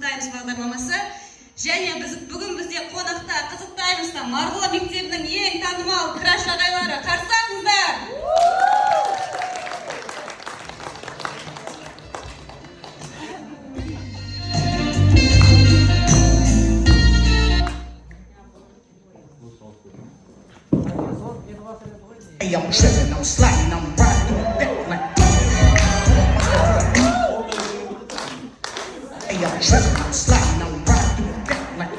қызықтаймыз бағдарламасы. Және бүгін бізде қонақта қызықтаймызда Марғұлан мектебінің ең танымал краш ағайлары. Қарсы алыңыздар! Hey, I'm tripping, I'm sliding, I'm riding back like Hey, I'm tripping, I'm sliding, I'm riding back like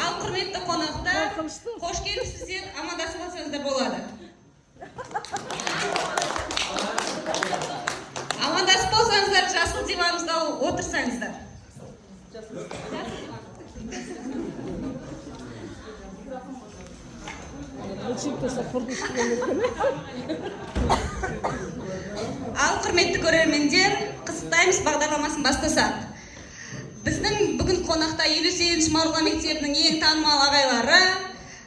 Ал құрметті қонақтар, қош келіпсіздер, амандасып алсаңыздар болады. Амандасып болсаңыздар, жасыл диванымызда отырсаңыздар. Ал құрметті көрермендер, қызықтаймыз бағдарламасын бастасақ. Біздің бүгін қонақта 58-ші Марғұлан мектебінің ең танымал ағайлары.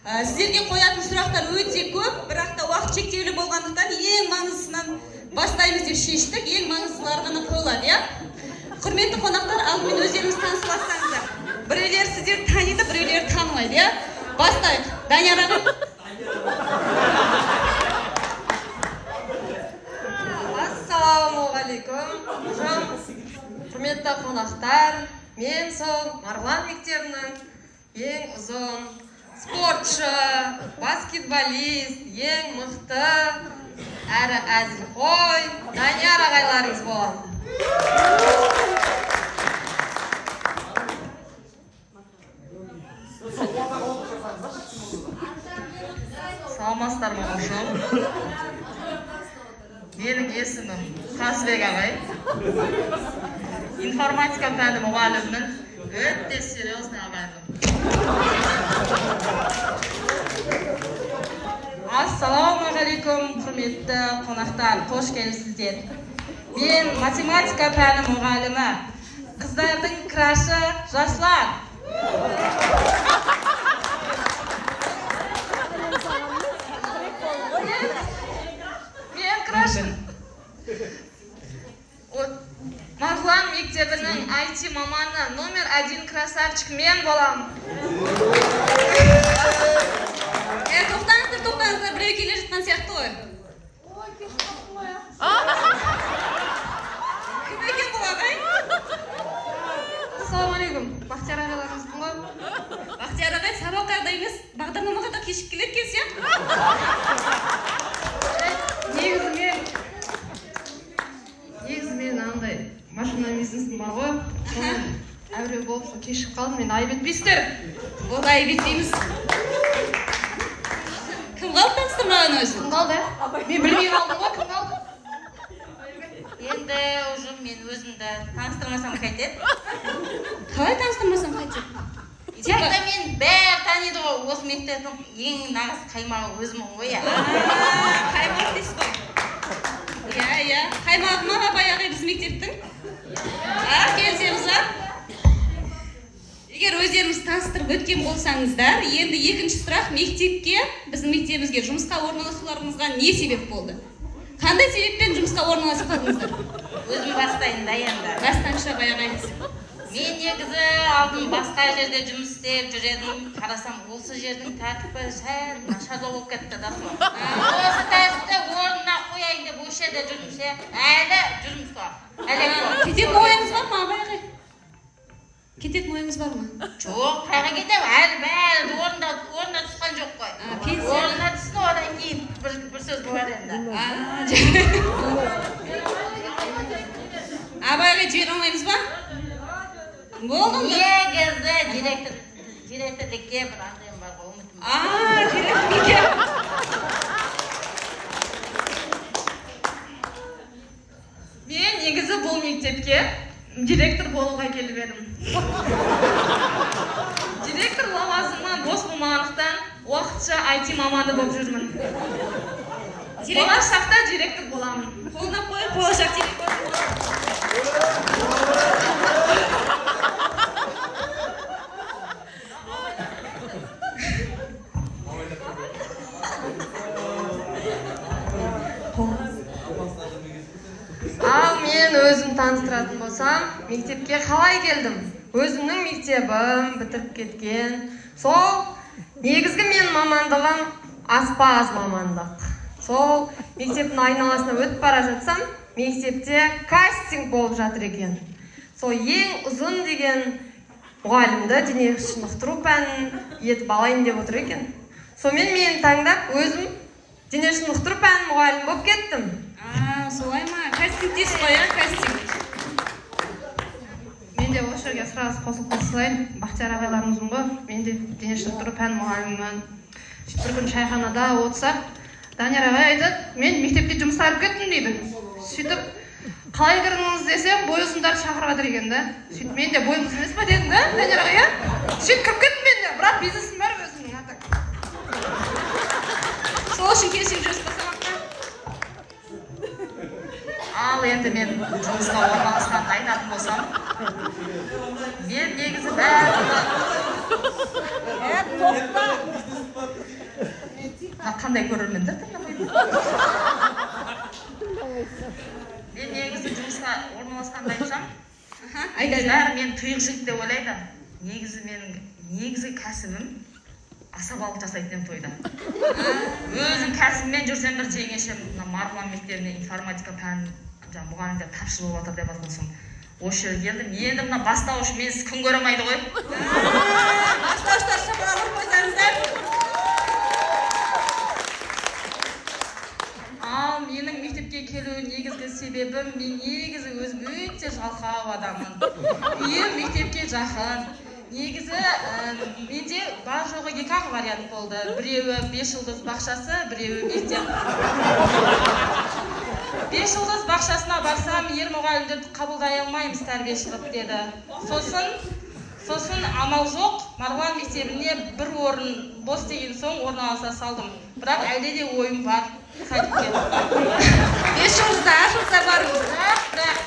Сіздерге қоятын сұрақтар өте көп, бірақ та уақыт шектеулі болғандықтан ең маңыздысынан бастаймыз деп шештік. Ең маңыздылары ғана қойылады, иә? Құрметті қонақтар, алдымен өздеріңіз танысып алсаңыздар. Біреулер сіздерді таниды, біреулер танымайды, иә? Бастайық. Данияр аға. Ассалаумағалейкум. Құрметті қонақтар, мен сол Марғұлан мектебінің ең ұзын спортшы, баскетболист, ең мықты әрі әзілқой Данияр ағайларыңыз болады. Саламатсыздар ма, қошым? Менің есімім Қазбек ағай. Информатика пәні мұғалімінің өте серьезный ағайым. Ассалаумағалейкум, құрметті қонақтар, қош келіпсіздер. Мен математика пәні мұғалімі. Қыздардың крашы Жаслан. Мен крашым. Марғұлан мектебінің IT маманы номер 1 красавчик мен болам. Тоқтаңыздар, біреу келе жатқан сияқты ғой. Кім екен бұл ағай? Ассалаумағалейкум. Бақтияр ағайларыңызбын ғой? Бақтияр ағай сабақтарда емес, бағдарламаға да кешіп келеді екен сияқты. Негізі мен андай машина бизнесім бар ғой. Әуре болып кешіп қалдым, мен айып етпейсіздер. Болды, айып етпейміз. Кім қалды таныстырмаған өзін? Кім қалды? Мен білмей қалдым ғой, кім қалды? Енді ұжым мен өзімді таныстырмасам қайтеді. Қалай таныстырмасам қайтеді? Текті мен бәрі таниды ғой, осы мектептің ең нағыз қаймағы өзімін ғой. Қаймақ дейсіз ғой. Иә, қаймағы ма баяғы біз мектептің? Келсеміз, егер өздеріңіз таныстырып өткен болсаңыздар, енді екінші сұрақ мектепке, біздің мектебімізге жұмысқа орналасуларыңызға не себеп болды? Қандай себеппен жұмысқа орналасып қалдыңыздар? Өзім бастайын Даянда. Бастаңызшы баяғыңыз. Мен негізі алдын басқа жерде жұмыс істеп жүредім. Қарасам, осы жердің тәртібі сәл нашарлау болып кетті да сол. Осы тәртіпті орнына қояйын деп осы жерде жүрмесе, әлі жүрміз ғой. Кететін ойыңыз бар ма, баяғы? Кететін ойыңыз бар ма? Жоқ, қайға кетем, әлі бәрі орнына түсқан жоқ қой. Орнына түсін, одан кейін бір сөз болады енді. Баяғы жібере алмаймыз ба? Болды ма? Негізі директорлікке бір аңдайым бар ғой, үмітім. Директорлікке. Мен негізі бұл мектепке директор болуға келіп едім. Директор лауазымы бос болмағандықтан уақытша IT маманы болып жүрмін. Болашақта директор боламын. Қолына қойып, болашақ директор. мектепке қалай келдім? Өзімнің мектебім бітіріп кеткен. Сол негізгі мен мамандығым аспаз мамандық. Сол мектептің айналасына өтіп бара жатсам, мектепте кастинг болып жатыр екен. Сол ең ұзын деген мұғалімді дене шынықтыру пәнін етіп алайын деп отыр екен. Сонымен мен таңдап өзім дене шынықтыру пәнін мұғалім болып кеттім. Солай ма? Кастинг дейсіз ғой, кастинг. Мен де осы жерге сразу қосылып қосылайын. Бақтияр ағайларыңызбын ғой. Мен де дене шынықтыру пән мұғалімімін. Бір күн шайханада отырсақ, Данияр ағай айтады, мен мектепке жұмысқа кіріп кеттім дейді. Сөйтіп, қалай кірдіңіз десем, бой ұзындарды шақырып жатыр екен да. Сөйтіп, мен де бойым ұзын емес па дедім да, Данияр ағай. Сөйтіп кіріп кеттім мен де, бірақ бизнесім бар өзімнің атак. Сол үшін келісіп жүрсіз ба сабаққа? Ал енді мен жұмысқа орналасқанды айтатын болсам, мен негізі қандай көрермендер тыңдамайды. Мен негізі жұмысқа орналасқанды айтсам, бәрі мен тұйық жігіт деп ойлайды. Негізі менің негізгі кәсібім асабалық жасайтын тойда. Өзім кәсібіммен жүрсем бір жеңешем Марғұлан мектебіне информатика пән мұғалімдер тапшы болып жатыр деп атқансың. Осы жерге келдім. Енді мына бастауыш менсіз күн көремейді ғой. Бастауыштар шапалақ ұрып қойсаңыздар. Ал менің мектепке келу негізгі себебім, мен негізі өзім өте жалқау адаммын. Үйім мектепке жақын. Негізі менде бар жоғы 2 вариант болды. Біреуі 5 жылдыз бақшасы, біреуі мектеп. 5 жылдыз бақшасына барсам, ер мұғалімдерді қабылдай алмаймыз тәрбиеші қылып деді. Сосын амал жоқ, Марғұлан мектебіне бір орын бос деген соң орналаса салдым. Бірақ әлде де ойым бар. Садикке. 5 жылда ашылса барыңыз. Бірақ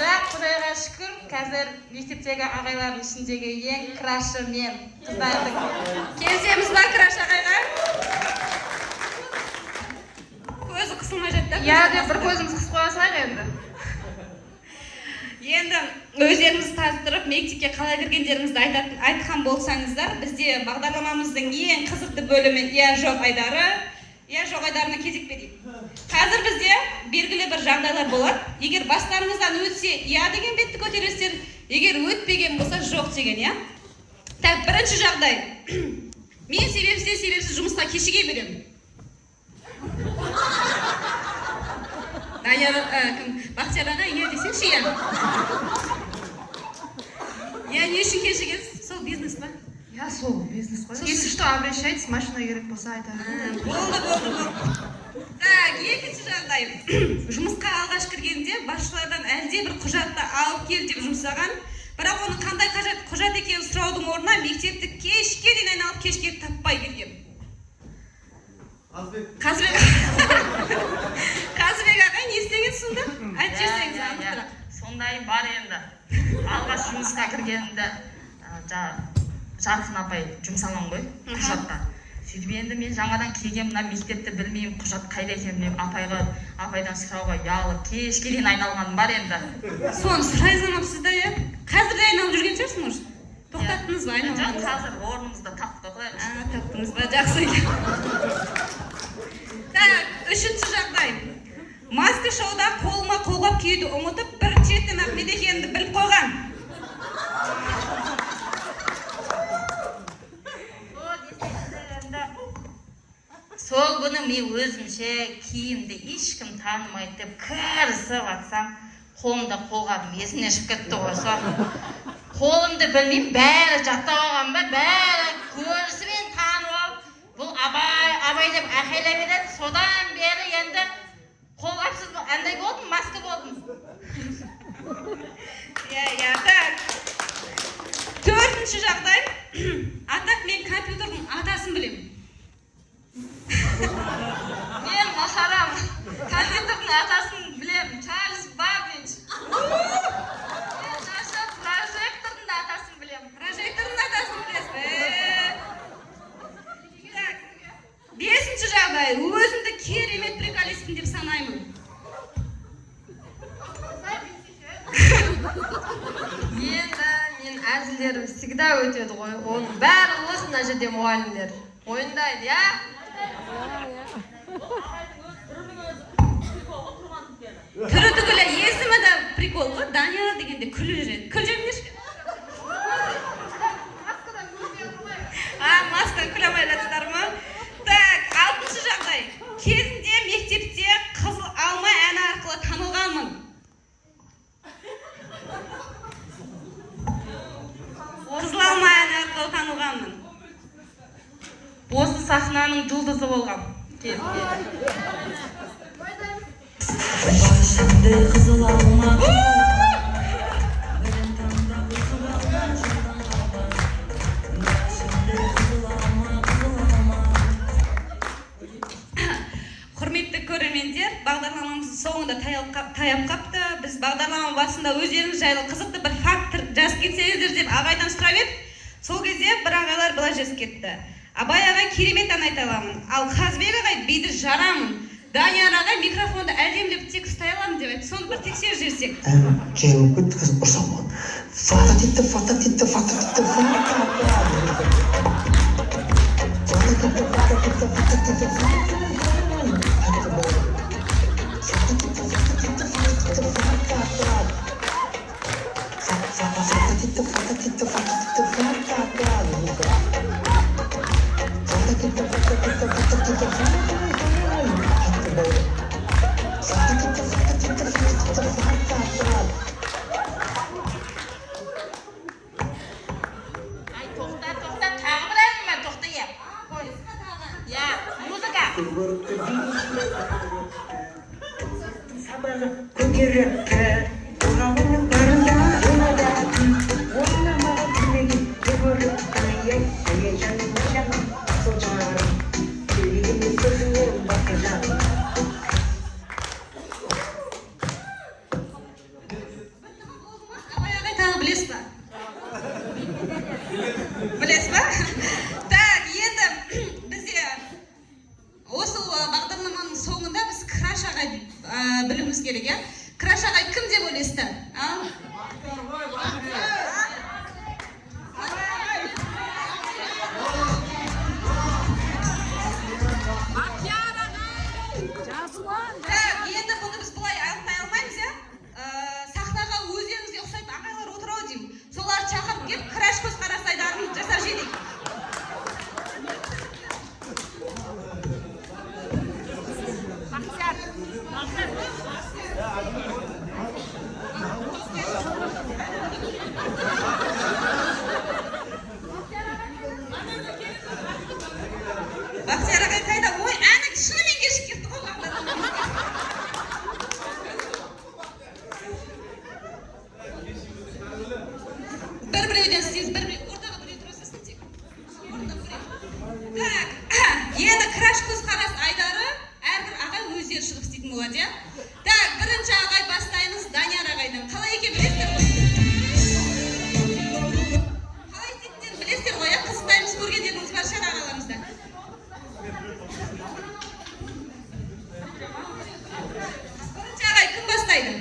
Құдайға шүкір, қазір мектептегі ағайлардың ішіндегі ең крашы мен. Қыздардың. Келсеміз ба краш ағайға? Көзі қысылмай жатты. Иә, бір көзіміз қысып қоя салайық енді. Енді өздеріңізді таныстырып, мектепке қалай кіргендеріңізді айтқан болсаңыздар, бізде бағдарламамыздың ең қызықты бөлімі иә жоқ айдары. Иә жоқ айдарына кезікпедейік. Қазір бізде белгілі бір жағдайлар болады. Егер бастарыңыздан өтсе, иә деген бетті көтересіздер, егер өтпеген болса жоқ деген, иә? Так, бірінші жағдай. Мен себепсіз жұмысқа кешіге беремін. Бақтияр аға, иә десеңші, иә. Я не үшін кешігесіз? Сол бизнес па? Я сол бизнес қой. Если что, обращайтесь, машина керек болса айтамын. Болды. Так, екінші жағдай. Жұмысқа алғаш кіргенде басшылардан әлде бір құжатты алып кел деп жұмсаған. Бірақ оның қандай құжат екенін сұраудың орнына мектепті кешке дейін айналып кешке таппай келген. Қазыбек ағай, не істеген сонда? Айтып жіберсеңіз анықтырақ. Сондай бар енді. Алғаш жұмысқа кіргенімде Жарқын апай жұмсалған ғой құжатқа. Сөйтіп енді мен жаңадан келген мына мектепті білмеймін, құжат қайда екенін апайдан сұрауға ұялып, кешке дейін айналғаным бар енді. Соны сұрай замапсыз да, иә? Қазір де айналып жүрген шығарсың, может? Тоқтаттыңыз ба айналып? Жоқ, қазір орнымызда таптық қойғанбыз. Таптыңыз ба, жақсы екен. Так, үшінші жағдай. Маска шоуда қолыма қолғап киюді ұмытып, бір шеттен ақ не екенімді біліп қойған. Сол күні мен өзімше киімді ешкім танымайды деп кірісіп атсам, қолымда қолғабым есімнен шығып кетті ғой. Қолымды білмеймін, бәрі жаттап алған ба, бәрі көрісімен танып алып, бұл абай деп айқайлап еді. Содан бері енді қолғапсыз андай болдым, маска болдым. Иә, так. Төртінші жағдай. Атақ, мен компьютердің атасын білемін. Мен махарам, компьютердің атасын білемін, Чарльз Баббидж. Мен жашы прожектордың да атасын білемін. Прожектордың атасын білесің. Бесінші жағдай. Өзімді керемет приколистпін деп санаймын. әзілдерім всегда өтеді ғой. Оның барлығы мына жерде мұғалімдер ойындайды, я? Түрі түгілі есімі де прикол ғой, Данияр дегенде күліп жүреді. Күліп жүріңдерші. Маска күле алмай жатсыздар ма? Так, 6-шы жағдай. Кезінде мектепте қызыл алма әні арқылы танылғанмын. Қызыл алма әні арқылы танылғанмын. Осы сахнаның жұлдызы болғам. Başımda kızıl alma Құрметті көрермендер, бағдарламамыздың соңында таяп қапты. Біз бағдарлама басында өздеріңіз жайлы қызықты бір факт жазып кетсеңіздер деп ағайдан сұрап едік. Сол кезде бір ағайлар былай жазып кетті. Абай ағай керемет ән айта аламын, ал Қазбек ағай биді жарамын. Данияр ағай микрофонды әдемілеп тек ұстай аламын деп айтты. Соны бір тексеріп жіберсек. Cevabı o zaman. Fatatita fatatita fatatita Білесіз ба? Так, енді бізде осы бағдарламаның соңында біз Краш ағай білуіміз керек, я? Краш ағай кім деп ойлайсыздар? Так, енді бұны біз бұлай анықтай алмаймыз, я? Сахнаға өздеріңізге ұқсайтын ағайлар отыр ау деймін. Соларды шақырып келіп, Краш көзқарас айдарын жасап жейдік. Бақтияр ағай қайда? Ой, әні шынымен кешіп кетті ғой бағдарламаға. Бір-біреуден істейміз, ортаға біреу тұрасыз тек. Так, енді Краш көзқарас айдары әрбір ағай өздері шығып істейтін болады, я? Так, бірінші ағай бастаймыз Данияр ағайдан. Қалай екен білесіздер ғой? Қалай істейтіндерін білесіздер ғой, я? Қызықтаймыз көргендеріңіз бар шығар ағаларымызда. Бірінші ағай кім бастайды?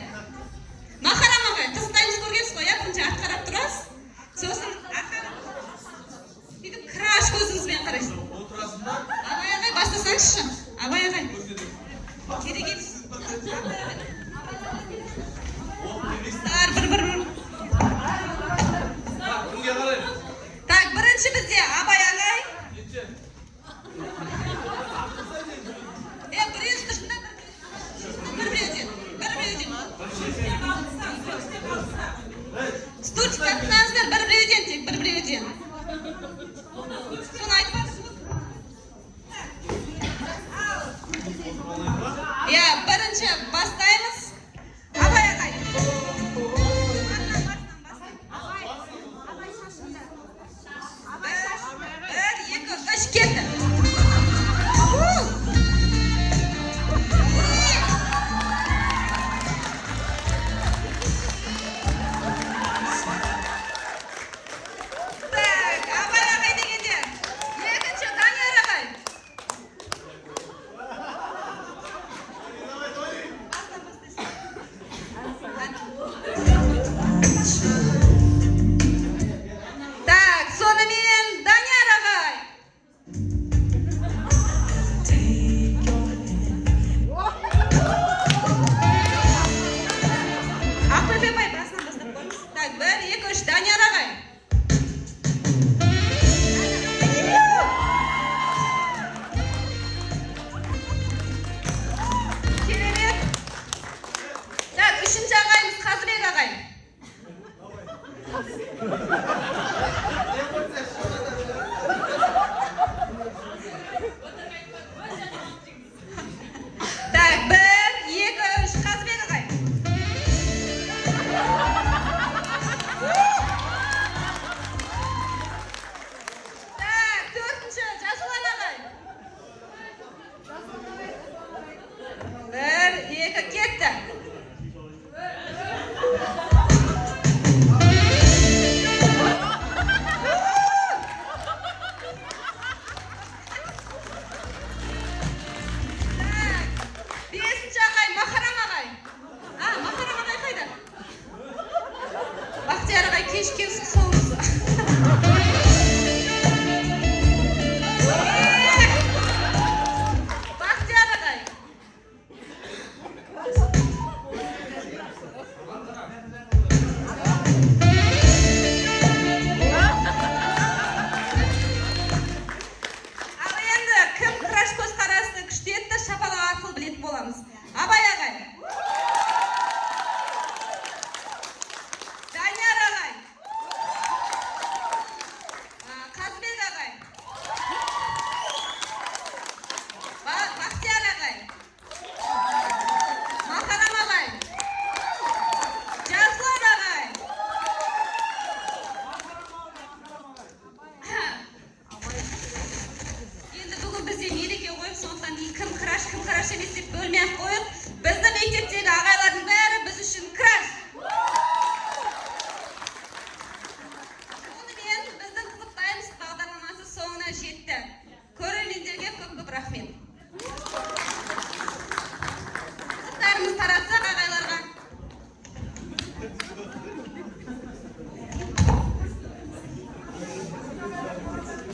Махарам ағай, қызықтаймыз көргенсіз ғой, я? Бірінші артқарап тұрасыз. Сосын сөйтіп Краш көзіңізбен қарайсыз. Абай ағай бастасаңызшы. Абай ағай. Керек етсіз. Бір. Так, бірінші бізде Абай ағай. Бірінші тұрсында бір-біреуден. Стульчик тартыңыздар, бір-біреуден тек, бір-біреуден. Соны айтпақсыз. Бірінші бастаймыз. Абай ағай. Бір, екі, үш, кетті. ғой.